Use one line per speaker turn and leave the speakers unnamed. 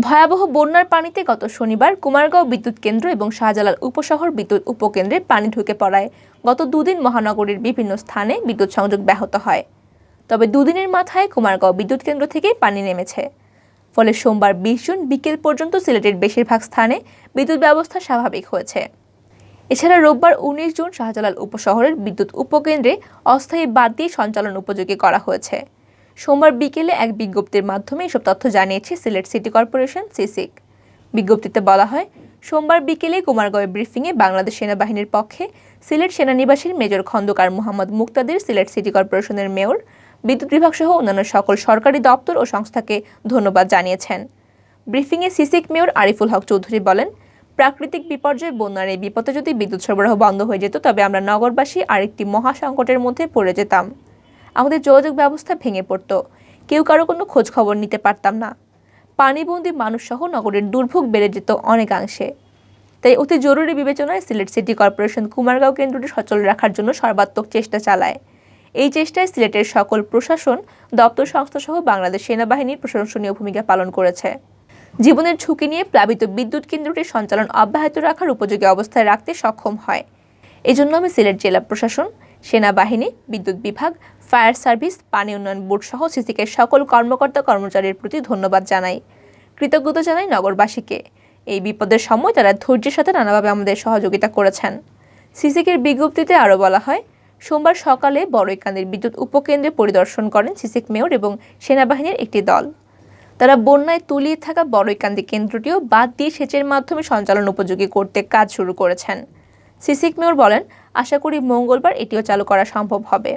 ভয়াবহ বন্যার পানিতে গত শনিবার কুমারগাঁও বিদ্যুৎ কেন্দ্র এবং শাহজালাল উপশহর বিদ্যুৎ উপকেন্দ্রে পানি ঢুকে পড়ায় গত দুদিন মহানগরীর বিভিন্ন স্থানে বিদ্যুৎ সংযোগ ব্যাহত হয়। তবে দুদিনের মাথায় কুমারগাঁও বিদ্যুৎ কেন্দ্র থেকেই পানি নেমেছে। ফলে সোমবার 20 জুন বিকেল পর্যন্ত সিলেটের বেশিরভাগ স্থানে বিদ্যুৎ ব্যবস্থা স্বাভাবিক হয়েছে। এছাড়া রোববার 19 জুন শাহজালাল উপশহরের বিদ্যুৎ উপকেন্দ্রে অস্থায়ী বাদ দিয়ে সঞ্চালন উপযোগী করা হয়েছে। সোমবার বিকেলে এক বিজ্ঞপ্তির মাধ্যমে এসব তথ্য জানিয়েছে সিলেট সিটি কর্পোরেশন সিসিক। বিজ্ঞপ্তিতে বলা হয়, সোমবার বিকেলে কুমারগাঁওয়ে ব্রিফিংয়ে বাংলাদেশ সেনাবাহিনীর পক্ষে সিলেট সেনানিবাসীর মেজর খন্দকার মোহাম্মদ মুক্তাদির, সিলেট সিটি কর্পোরেশনের মেয়র, বিদ্যুৎ বিভাগ সহ অন্যান্য সকল সরকারি দপ্তর ও সংস্থাকে ধন্যবাদ জানিয়েছেন। ব্রিফিংয়ে সিসিক মেয়র আরিফুল হক চৌধুরী বলেন, প্রাকৃতিক বিপর্যয় বন্যার এই বিপদে যদি বিদ্যুৎ সরবরাহ বন্ধ হয়ে যেত তবে আমরা নগরবাসী আরেকটি মহা সংকটের মধ্যে পড়ে যেতাম। আমাদের যোগাযোগ ব্যবস্থা ভেঙে পড়ত, কেউ কারো কোনো খোঁজ খবর নিতে পারতাম না। পানিবন্দী মানুষ সহ নগরের দুর্ভোগ বেড়ে যেত অনেকাংশে। তাই অতি জরুরি বিবেচনায় সিলেট সিটি কর্পোরেশন কুমারগাঁও কেন্দ্রটি সচল রাখার জন্য সর্বাত্মক চেষ্টা চালায়। এই চেষ্টায় সিলেটের সকল প্রশাসন, দপ্তর, সংস্থা সহ বাংলাদেশ সেনাবাহিনীর প্রশংসনীয় ভূমিকা পালন করেছে। জীবনের ঝুঁকি নিয়ে প্লাবিত বিদ্যুৎ কেন্দ্রটির সঞ্চালন অব্যাহত রাখার উপযোগী অবস্থায় রাখতে সক্ষম হয়। এজন্য আমি সিলেট জেলা প্রশাসন, সেনাবাহিনী, বিদ্যুৎ বিভাগ, ফায়ার সার্ভিস, পানি উন্নয়ন বোর্ড সহ সিসিকের সকল কর্মকর্তা কর্মচারীর প্রতি ধন্যবাদ জানাই। কৃতজ্ঞতা জানাই নগরবাসীকে। এই বিপদের সময় তারা ধৈর্যের সাথে নানাভাবে আমাদের সহযোগিতা করেছেন। সিসিকের বিজ্ঞপ্তিতে আরও বলা হয়, সোমবার সকালে বড়ইকান্দির বিদ্যুৎ উপকেন্দ্রে পরিদর্শন করেন সিসিক মেয়র এবং সেনাবাহিনীর একটি দল। তারা বন্যায় তলিয়ে থাকা বড়ইকান্দি কেন্দ্রটিও বাদ দিয়ে সেচের মাধ্যমে সঞ্চালন উপযোগী করতে কাজ শুরু করেছেন। সিসিক মেয়র বলেন, আশা করি মঙ্গলবার এটিও চালু করা সম্ভব হবে।